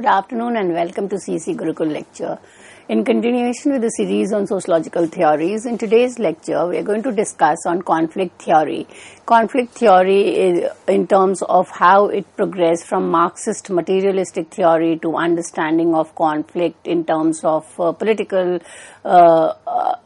Good afternoon and welcome to CEC Gurukul lecture. In continuation with the series on sociological theories, in today's lecture we are going to discuss on conflict theory. Conflict theory is in terms of how it progressed from Marxist materialistic theory to understanding of conflict in terms of political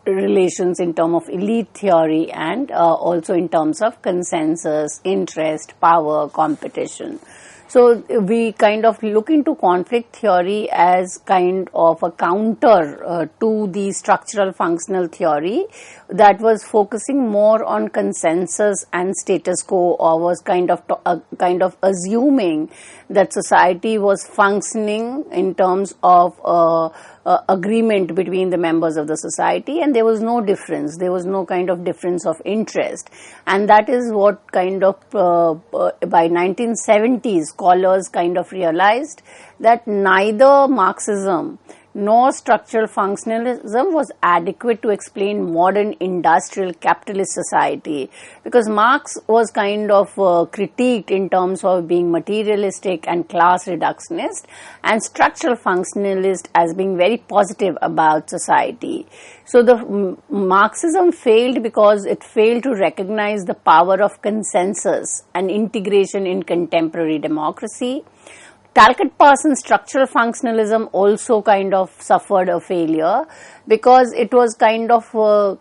relations, in terms of elite theory, and also in terms of consensus, interest, power, competition. So we kind of look into conflict theory as kind of a counter to the structural functional theory that was focusing more on consensus and status quo, or was kind of assuming that society was functioning in terms of agreement between the members of the society, and there was no difference. There was no kind of difference of interest, and that is what kind of by 1970s scholars kind of realized that neither Marxism nor structural functionalism was adequate to explain modern industrial capitalist society, because Marx was kind of critiqued in terms of being materialistic and class reductionist, and structural functionalist as being very positive about society. So the Marxism failed because it failed to recognize the power of consensus and integration in contemporary democracy. Talcott Parsons' structural functionalism also kind of suffered a failure because it was kind of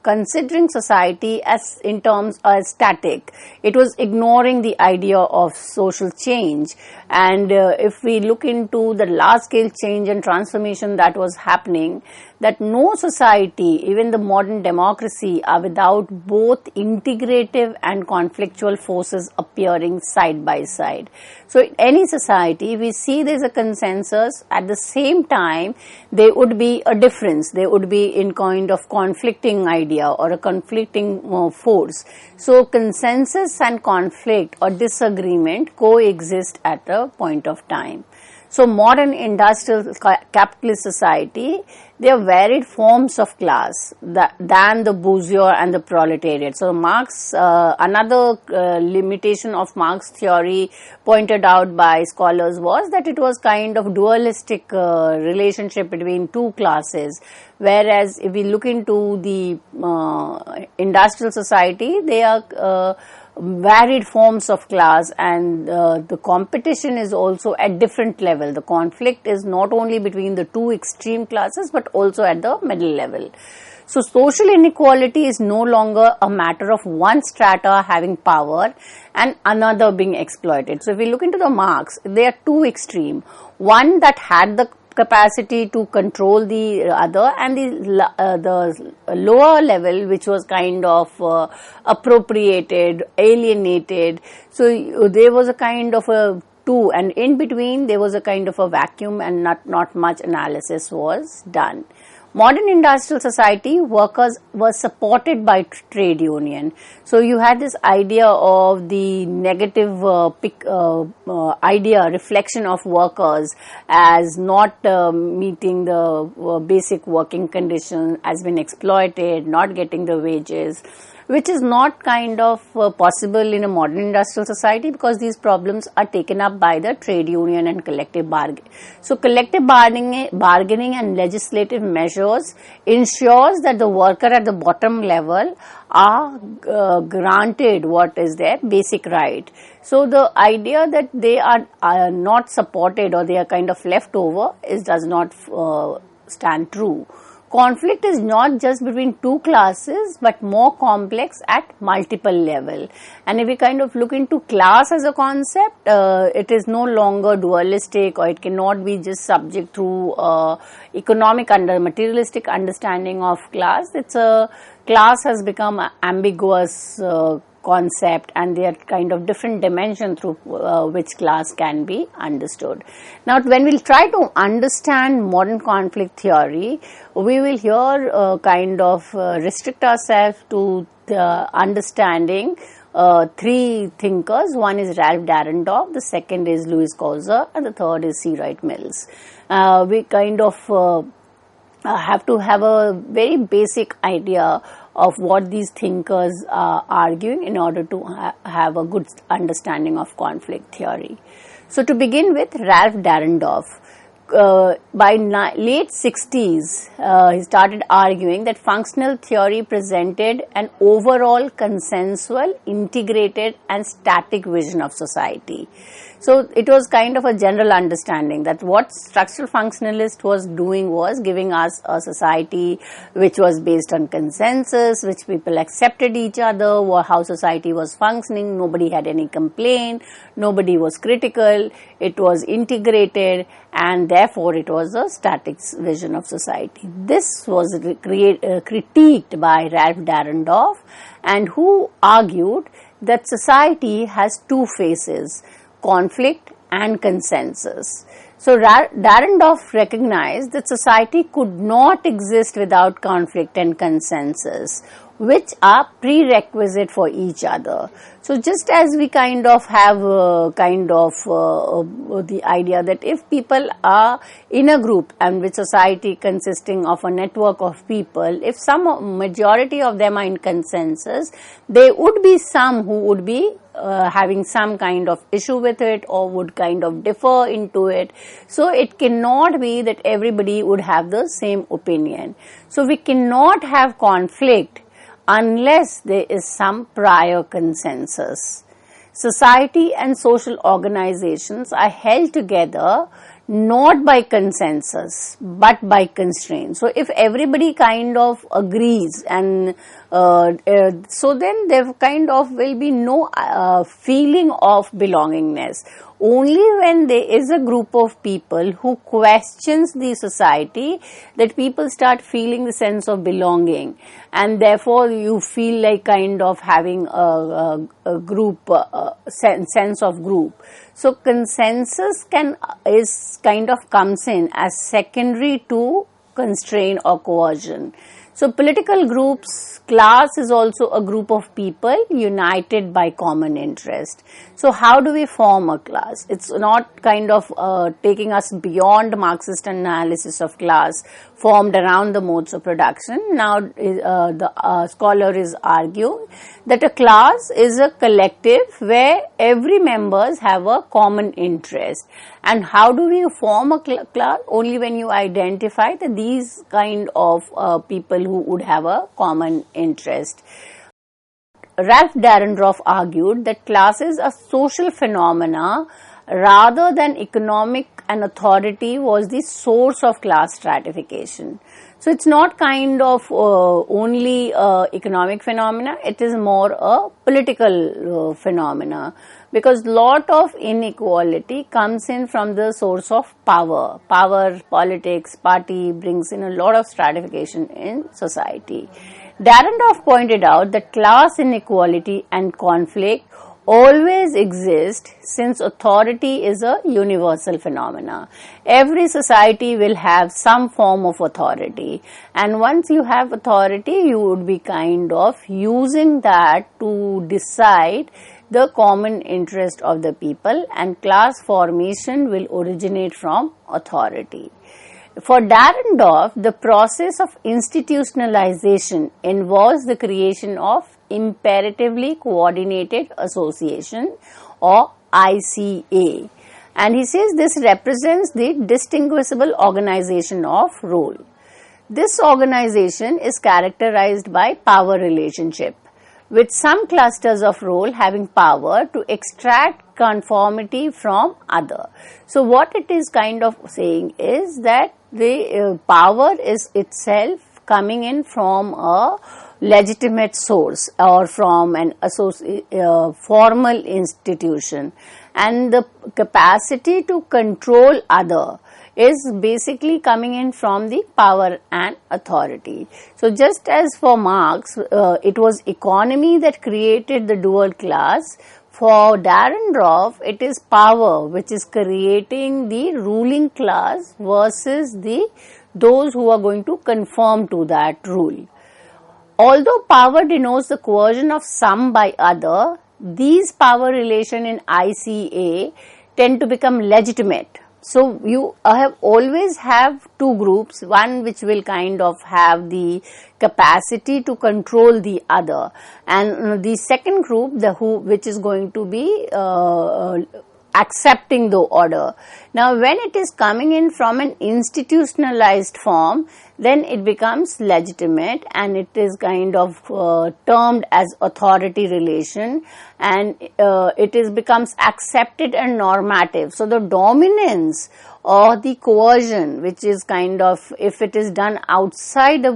considering society as in terms as static. It was ignoring the idea of social change, and if we look into the large scale change and transformation that was happening, that no society, even the modern democracy, are without both integrative and conflictual forces appearing side by side. So in any society, we see there is a consensus. At the same time, there would be a difference. There would be in kind of conflicting idea or a conflicting force. So consensus and conflict or disagreement coexist at a point of time. So modern industrial capitalist society, there are varied forms of class than the bourgeois and the proletariat. So Marx, another limitation of Marx theory pointed out by scholars was that it was kind of dualistic relationship between two classes. Whereas if we look into the industrial society, they are varied forms of class, and the competition is also at different level. The conflict is not only between the two extreme classes but also at the middle level. So social inequality is no longer a matter of one strata having power and another being exploited. So if we look into the Marx, there are two extreme. One that had the capacity to control the other, and the lower level which was kind of appropriated, alienated. So there was a kind of a two, and in between there was a kind of a vacuum, and not much analysis was done. Modern industrial society, workers were supported by trade union. So you had this idea of the negative idea, reflection of workers as not meeting the basic working conditions, has been exploited, not getting the wages, which is not kind of possible in a modern industrial society, because these problems are taken up by the trade union and collective bargaining. So collective bargaining and legislative measures ensures that the worker at the bottom level are granted what is their basic right. So the idea that they are not supported or they are kind of left over does not stand true. Conflict is not just between two classes but more complex at multiple level. And if we kind of look into class as a concept, it is no longer dualistic, or it cannot be just subject through materialistic understanding of class. Class has become an ambiguous concept, and there are kind of different dimensions through which class can be understood. Now, when we'll try to understand modern conflict theory, we will here kind of restrict ourselves to understanding three thinkers. One is Ralph Dahrendorf, the second is Louis Althusser, and the third is C. Wright Mills. We kind of have to have a very basic idea of what these thinkers are arguing in order to have a good understanding of conflict theory. So to begin with, Ralph Dahrendorf. by late 60s, he started arguing that functional theory presented an overall consensual, integrated and static vision of society. So it was kind of a general understanding that what structural functionalist was doing was giving us a society which was based on consensus, which people accepted each other, how society was functioning, nobody had any complaint, nobody was critical, it was integrated, and therefore it was a static vision of society. This was critiqued by Ralph Dahrendorf, and who argued that society has two faces, conflict and consensus. So Dahrendorf recognized that society could not exist without conflict and consensus, which are prerequisite for each other. So just as we kind of have the idea that if people are in a group and with society consisting of a network of people, if some majority of them are in consensus, there would be some who would be having some kind of issue with it or would kind of differ into it. So it cannot be that everybody would have the same opinion. So we cannot have conflict unless there is some prior consensus. Society and social organizations are held together not by consensus but by constraint. So if everybody kind of agrees and so then there kind of will be no feeling of belongingness. Only when there is a group of people who questions the society that people start feeling the sense of belonging, and therefore you feel like kind of having a group sense of group. So consensus comes in as secondary to constraint or coercion. So political groups, class is also a group of people united by common interest. So how do we form a class? It's not kind of taking us beyond Marxist analysis of class formed around the modes of production. Now the scholar is arguing that a class is a collective where every members have a common interest. And how do we form a class? Only when you identify that these kind of people who would have a common interest. Ralph Dahrendorf argued that classes are social phenomena rather than economic, and authority was the source of class stratification. So it's not kind of only economic phenomena, it is more a political phenomena, because lot of inequality comes in from the source of power. Power, politics, party brings in a lot of stratification in society. Dahrendorf pointed out that class inequality and conflict always exist since authority is a universal phenomena. Every society will have some form of authority, and once you have authority, you would be kind of using that to decide the common interest of the people, and class formation will originate from authority. For Dahrendorf, the process of institutionalization involves the creation of imperatively coordinated association, or ICA, and he says this represents the distinguishable organization of role. This organization is characterized by power relationship, with some clusters of role having power to extract conformity from other. So what it is kind of saying is that the power is itself coming in from a legitimate source or from an formal institution, and the capacity to control other is basically coming in from the power and authority. So just as for Marx, it was economy that created the dual class, for Dahrendorf, it is power which is creating the ruling class versus those who are going to conform to that rule. Although power denotes the coercion of some by other, these power relation in ICA tend to become legitimate. So you always have two groups, one which will kind of have the capacity to control the other, and the second group which is going to be accepting the order. Now, when it is coming in from an institutionalized form, then it becomes legitimate and it is kind of termed as authority relation, and it becomes accepted and normative. So, the dominance or the coercion, which is kind of, if it is done outside of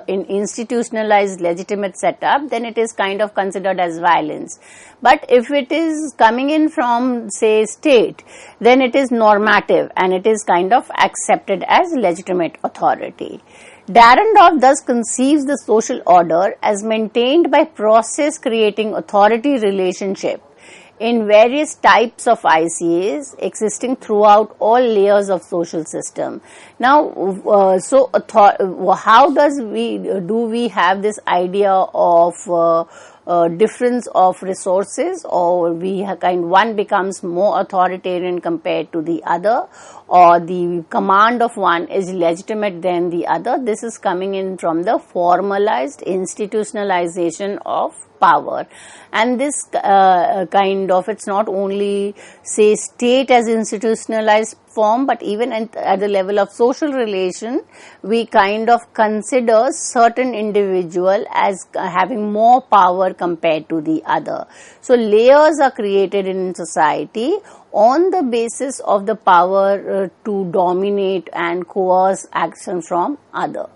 in institutionalized legitimate setup, then it is kind of considered as violence. But if it is coming in from, say, state, then it is normative and it is kind of accepted as legitimate authority. Dahrendorf thus conceives the social order as maintained by process creating authority relationship in various types of ICAs existing throughout all layers of social system. Now, how do we have this idea of difference of resources, or one becomes more authoritarian compared to the other, or the command of one is legitimate than the other? This is coming in from the formalized institutionalization of power. And this it's not only, say, state as institutionalized form, but even at the level of social relation, we kind of consider certain individual as having more power compared to the other. So, layers are created in society on the basis of the power to dominate and coerce action from other.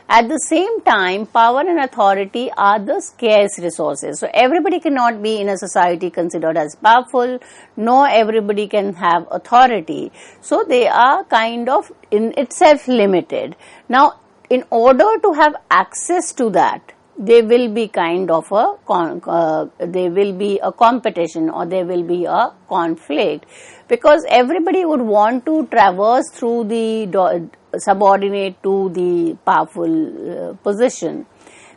At the same time, power and authority are the scarce resources. So, everybody cannot be in a society considered as powerful, nor everybody can have authority. So, they are kind of in itself limited. Now, in order to have access to that, there will be kind of there will be a competition, or there will be a conflict, because everybody would want to traverse through the subordinate to the powerful position.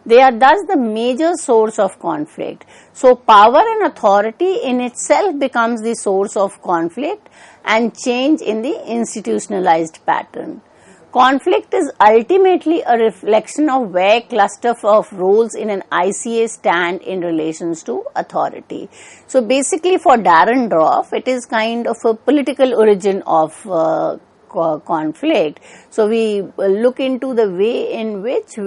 They are thus the major source of conflict. So, power and authority in itself becomes the source of conflict and change in the institutionalized pattern. Conflict is ultimately a reflection of where cluster of roles in an ICA stand in relations to authority. So, basically for Dahrendorf, it is kind of a political origin of conflict. So, we look into the way in which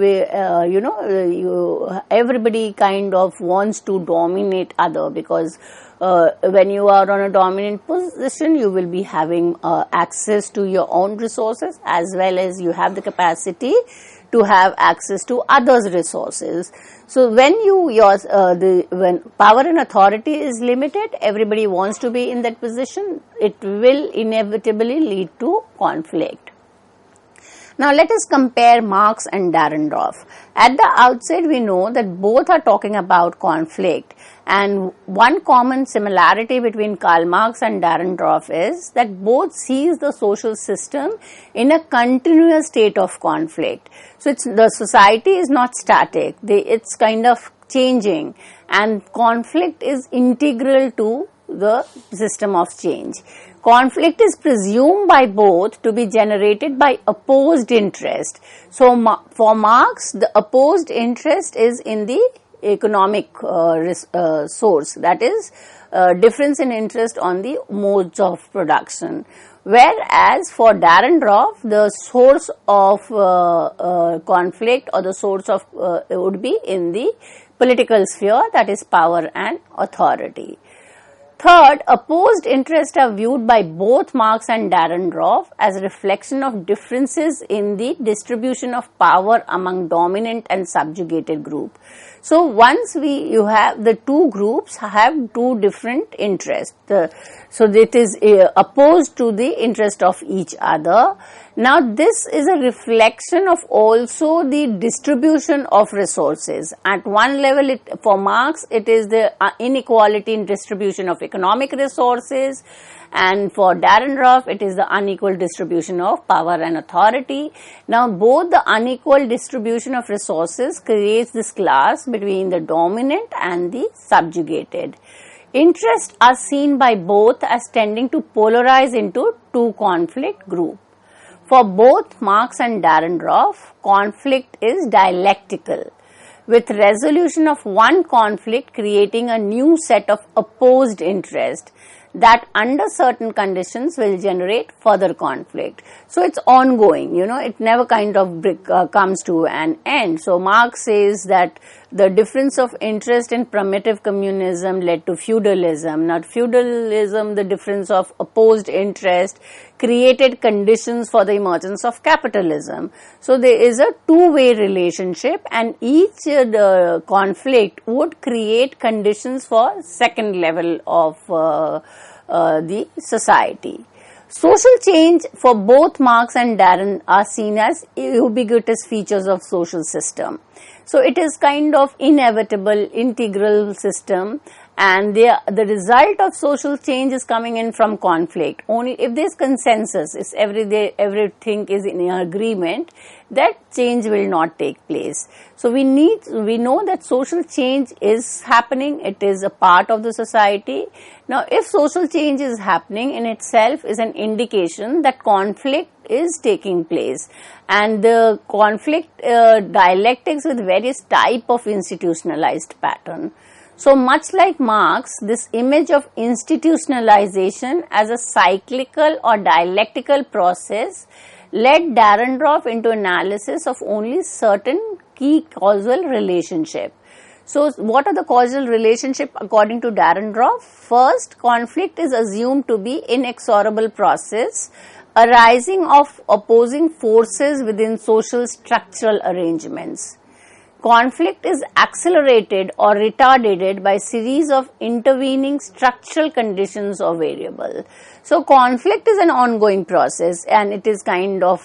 everybody kind of wants to dominate other, because when you are on a dominant position, you will be having access to your own resources, as well as you have the capacity to have access to others' resources. So, when when power and authority is limited, everybody wants to be in that position, it will inevitably lead to conflict. Now, let us compare Marx and Dahrendorf. At the outset, we know that both are talking about conflict, and one common similarity between Karl Marx and Dahrendorf is that both sees the social system in a continuous state of conflict. So, the society is not static, it's kind of changing, and conflict is integral to the system of change. Conflict is presumed by both to be generated by opposed interest. So, for Marx, the opposed interest is in the economic source, that is, difference in interest on the modes of production. Whereas for Dahrendorf, the source of conflict, or the source of would be in the political sphere, that is power and authority. Third, opposed interests are viewed by both Marx and Dahrendorf as a reflection of differences in the distribution of power among dominant and subjugated group. So, once you have the two groups have two different interests, so it is opposed to the interest of each other. Now, this is a reflection of also the distribution of resources. At one level, for Marx, it is the inequality in distribution of economic resources, and for Dahrendorf, it is the unequal distribution of power and authority. Now, both the unequal distribution of resources creates this class between the dominant and the subjugated. Interests are seen by both as tending to polarize into two conflict groups. For both Marx and Dahrendorf, conflict is dialectical, with resolution of one conflict creating a new set of opposed interest. that under certain conditions will generate further conflict. So it's ongoing, it never kind of comes to an end. So Marx says that the difference of interest in primitive communism led to feudalism. Now feudalism, the difference of opposed interest, created conditions for the emergence of capitalism. So there is a two-way relationship, and each conflict would create conditions for second level of the society. Social change for both Marx and Darren are seen as ubiquitous features of social system. So it is kind of inevitable, integral system, and the result of social change is coming in from conflict. Only if there is consensus, if everything is in agreement, that change will not take place. So we know that social change is happening, it is a part of the society. Now if social change is happening in itself is an indication that conflict is taking place, and the conflict dialectics with various type of institutionalized pattern. So much like Marx, this image of institutionalization as a cyclical or dialectical process led Dahrendorf into analysis of only certain key causal relationship. So what are the causal relationship according to Dahrendorf? First, conflict is assumed to be inexorable process arising of opposing forces within social structural arrangements. Conflict is accelerated or retarded by series of intervening structural conditions or variables. So conflict is an ongoing process, and it is kind of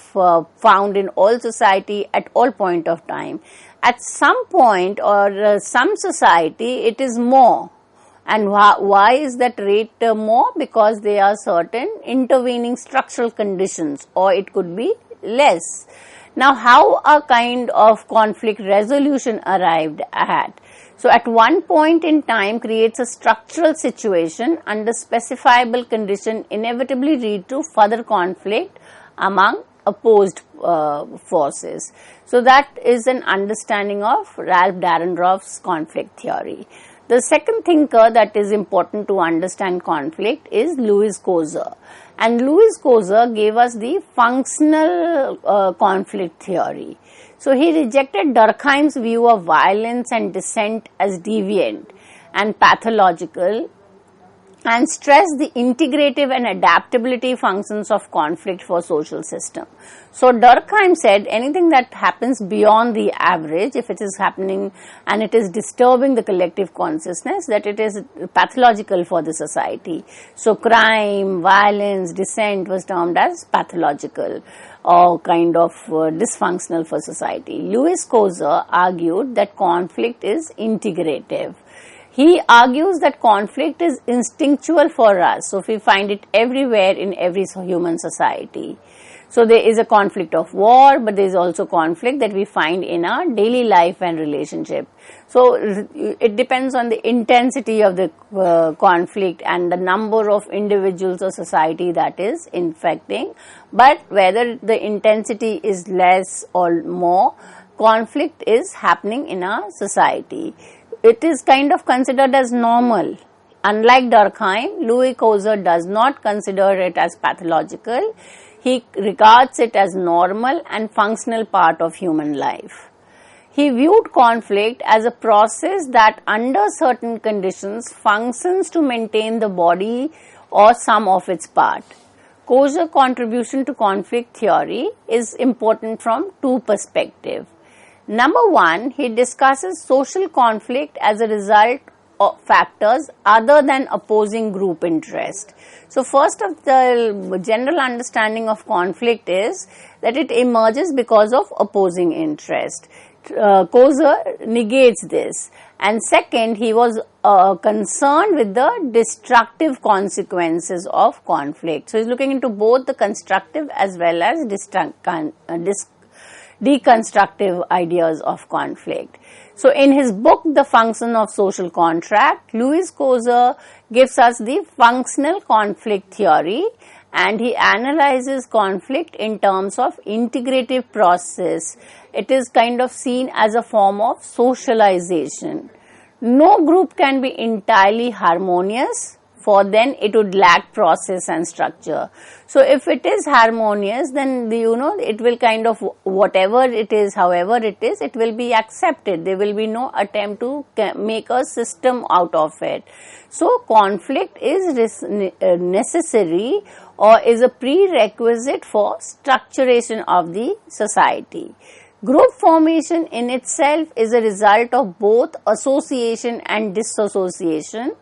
found in all society at all point of time. At some point or some society it is more. And why is that rate more? Because there are certain intervening structural conditions, or it could be less. Now, how a kind of conflict resolution arrived at? So, at one point in time creates a structural situation under specifiable condition inevitably lead to further conflict among opposed forces. So, that is an understanding of Ralph Dahrendorf's conflict theory. The second thinker that is important to understand conflict is Louis Koser. And Louis Koser gave us the functional conflict theory. So he rejected Durkheim's view of violence and dissent as deviant and pathological, and stressed the integrative and adaptability functions of conflict for social system. So Durkheim said anything that happens beyond the average, if it is happening and it is disturbing the collective consciousness, that it is pathological for the society. So crime, violence, dissent was termed as pathological or kind of dysfunctional for society. Louis Koser argued that conflict is integrative. He argues that conflict is instinctual for us, so we find it everywhere in every human society. So there is a conflict of war, but there is also conflict that we find in our daily life and relationship. So it depends on the intensity of the conflict and the number of individuals or society that is infecting. But whether the intensity is less or more, conflict is happening in our society. It is kind of considered as normal. Unlike Durkheim, Louis Koser does not consider it as pathological. He regards it as normal and functional part of human life. He viewed conflict as a process that under certain conditions functions to maintain the body or some of its part. Koser's contribution to conflict theory is important from two perspectives. Number one, he discusses social conflict as a result of factors other than opposing group interest. So first of the general understanding of conflict is that it emerges because of opposing interest. Koser negates this. And second, he was concerned with the destructive consequences of conflict. So he's looking into both the constructive as well as deconstructive ideas of conflict. So in his book, The Function of Social Contract, Louis Koser gives us the functional conflict theory, and he analyzes conflict in terms of integrative process. It is kind of seen as a form of socialization. No group can be entirely harmonious for then it would lack process and structure. So if it is harmonious, then it will kind of, whatever it is, however it is, it will be accepted. There will be no attempt to make a system out of it. So conflict is necessary or is a prerequisite for structuration of the society. Group formation in itself is a result of both association and dissociation,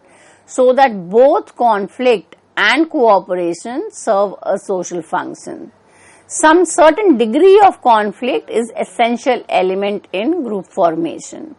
so that both conflict and cooperation serve a social function. Some certain degree of conflict is essential element in group formation.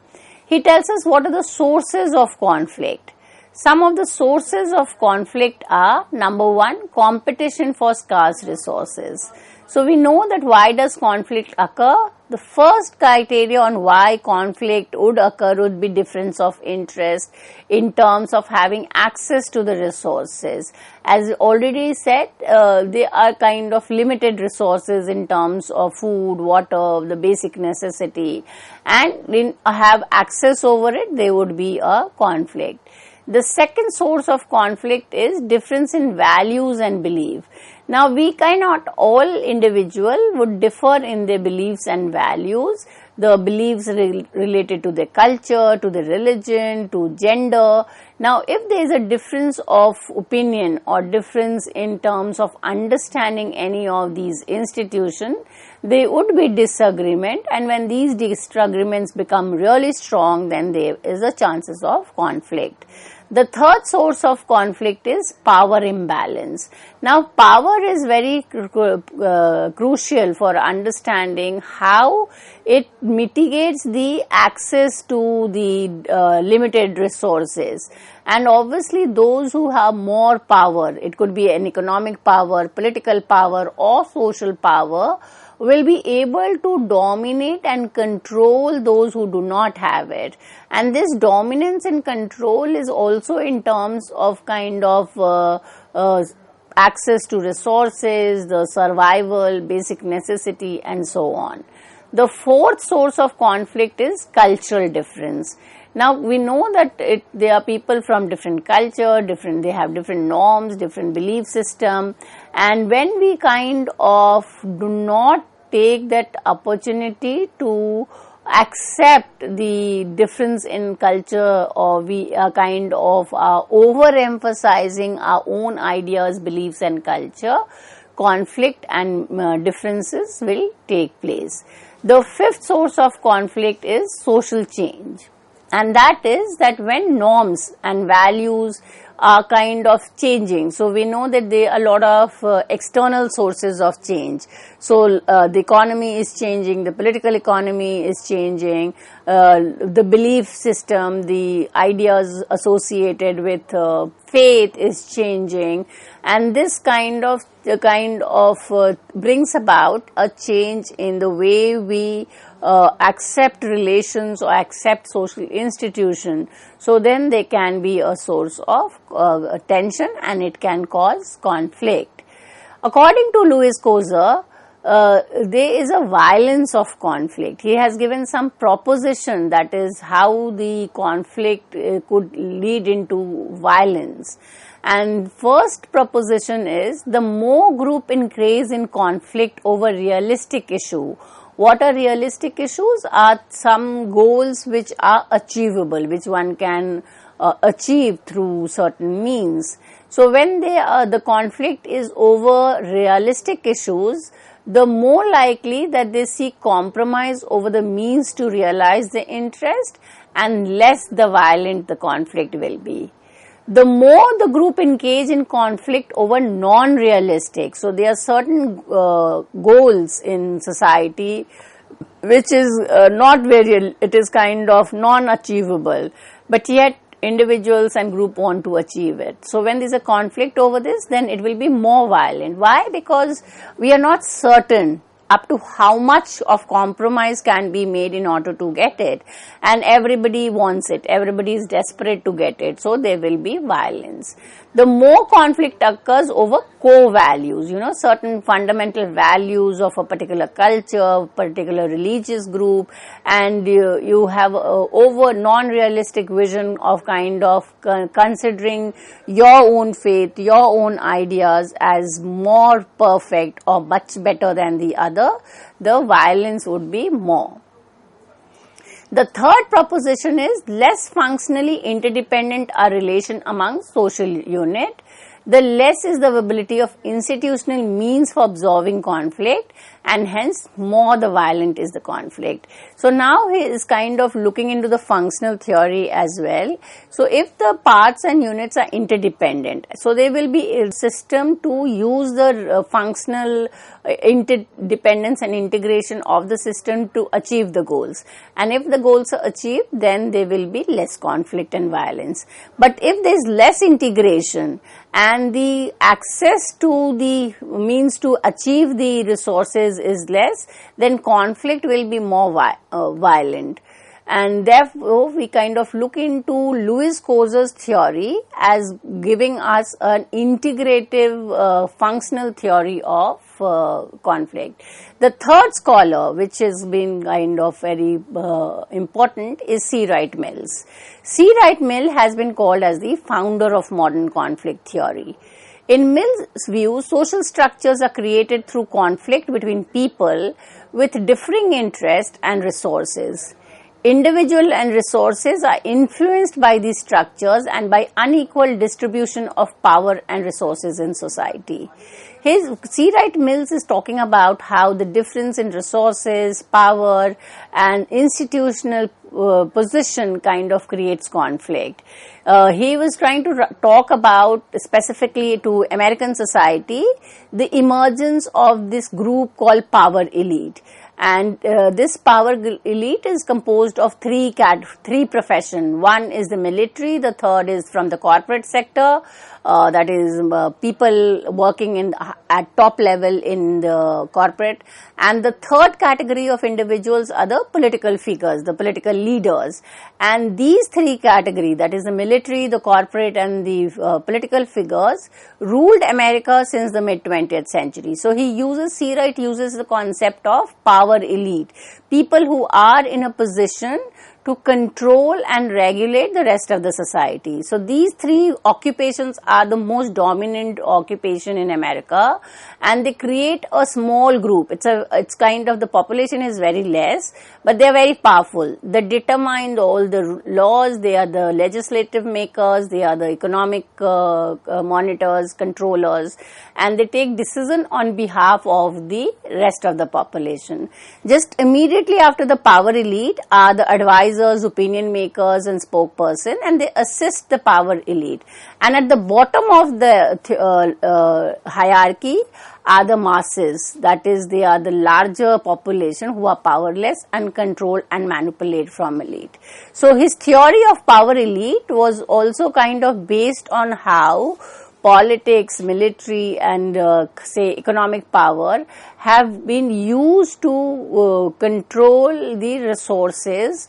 He tells us what are the sources of conflict. Some of the sources of conflict are, number one, competition for scarce resources. So we know that why does conflict occur? The first criteria on why conflict would occur would be difference of interest in terms of having access to the resources. As already said, they are kind of limited resources in terms of food, water, the basic necessity, and have access over it, there would be a conflict. The second source of conflict is difference in values and belief. Now, we cannot, all individual would differ in their beliefs and values. The beliefs related to their culture, to the religion, to gender. Now, if there is a difference of opinion or difference in terms of understanding any of these institutions, there would be disagreement, and when these disagreements become really strong, then there is a chances of conflict. The third source of conflict is power imbalance. Now, power is very crucial for understanding how it mitigates the access to the limited resources. And obviously, those who have more power, it could be an economic power, political power, or social power, will be able to dominate and control those who do not have it. And this dominance and control is also in terms of kind of access to resources, the survival, basic necessity, and so on. The fourth source of conflict is cultural difference. Now, we know that there are people from different culture, they have different norms, different belief system, and when we kind of do not take that opportunity to accept the difference in culture, or we are kind of overemphasizing our own ideas, beliefs and culture, conflict and differences will take place. The fifth source of conflict is social change. And that is that when norms and values are kind of changing. So we know that there are a lot of external sources of change. So the economy is changing, the political economy is changing, the belief system, the ideas associated with faith is changing, and this kind of brings about a change in the way we accept relations or accept social institution. So then they can be a source of tension, and it can cause conflict. According to Louis Kozer, there is a violence of conflict. He has given some proposition, that is how the conflict could lead into violence. And first proposition is, the more group increase in conflict over realistic issue. What are realistic issues? Are some goals which are achievable, which one can achieve through certain means. So when the conflict is over realistic issues, the more likely that they seek compromise over the means to realize the interest, and less the violent the conflict will be. The more the group engage in conflict over non-realistic, so there are certain goals in society which is not very, it is kind of non-achievable, but yet individuals and group want to achieve it. So when there is a conflict over this, then it will be more violent. Why? Because we are not certain up to how much of compromise can be made in order to get it, and everybody wants it, everybody is desperate to get it, so there will be violence. the more conflict occurs over core values, certain fundamental values of a particular culture, particular religious group, and you have over non-realistic vision of kind of considering your own faith, your own ideas as more perfect or much better than the other, the violence would be more. The third proposition is less functionally interdependent a relation among social unit, the less is the ability of institutional means for absorbing conflict, and hence more the violent is the conflict. So now he is kind of looking into the functional theory as well. So if the parts and units are interdependent, so there will be a system to use the functional interdependence and integration of the system to achieve the goals. And if the goals are achieved, then there will be less conflict and violence. But if there is less integration and the access to the means to achieve the resources is less, then conflict will be more violent. And therefore, we kind of look into Louis Coser's theory as giving us an integrative functional theory of conflict. The third scholar, which has been kind of very important, is C. Wright Mills. C. Wright Mills has been called as the founder of modern conflict theory. In Mill's view, social structures are created through conflict between people with differing interests and resources. Individual and resources are influenced by these structures and by unequal distribution of power and resources in society. C. Wright Mills is talking about how the difference in resources, power, and institutional position kind of creates conflict. He was trying to talk about specifically to American society the emergence of this group called power elite. And this power elite is composed of three professions. One is the military, the third is from the corporate sector, that is people working at top level in the corporate, and the third category of individuals are the political figures, the political leaders. And these three categories, that is the military, the corporate, and the political figures, ruled America since the mid-20th century. So C. Wright uses the concept of power elite, people who are in a position to control and regulate the rest of the society. So these three occupations are the most dominant occupation in America, and they create a small group. It's kind of, the population is very less, but they are very powerful. They determine all the laws, they are the legislative makers, they are the economic monitors, controllers, and they take decision on behalf of the rest of the population. Just immediately after the power elite are the advisors, opinion makers, and spokesperson, and they assist the power elite. And at the bottom of the hierarchy are the masses, that is, they are the larger population who are powerless and control and manipulate from elite. So his theory of power elite was also kind of based on how politics, military, and say economic power have been used to control the resources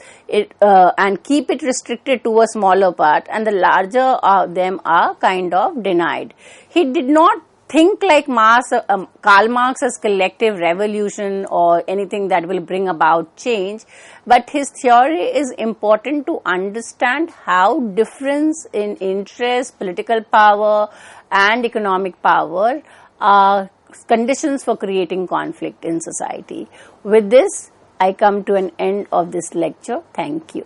and keep it restricted to a smaller part, and the larger of them are kind of denied. He did not think like Karl Marx's collective revolution or anything that will bring about change, but his theory is important to understand how difference in interest, political power, and economic power are conditions for creating conflict in society. With this, I come to an end of this lecture. Thank you.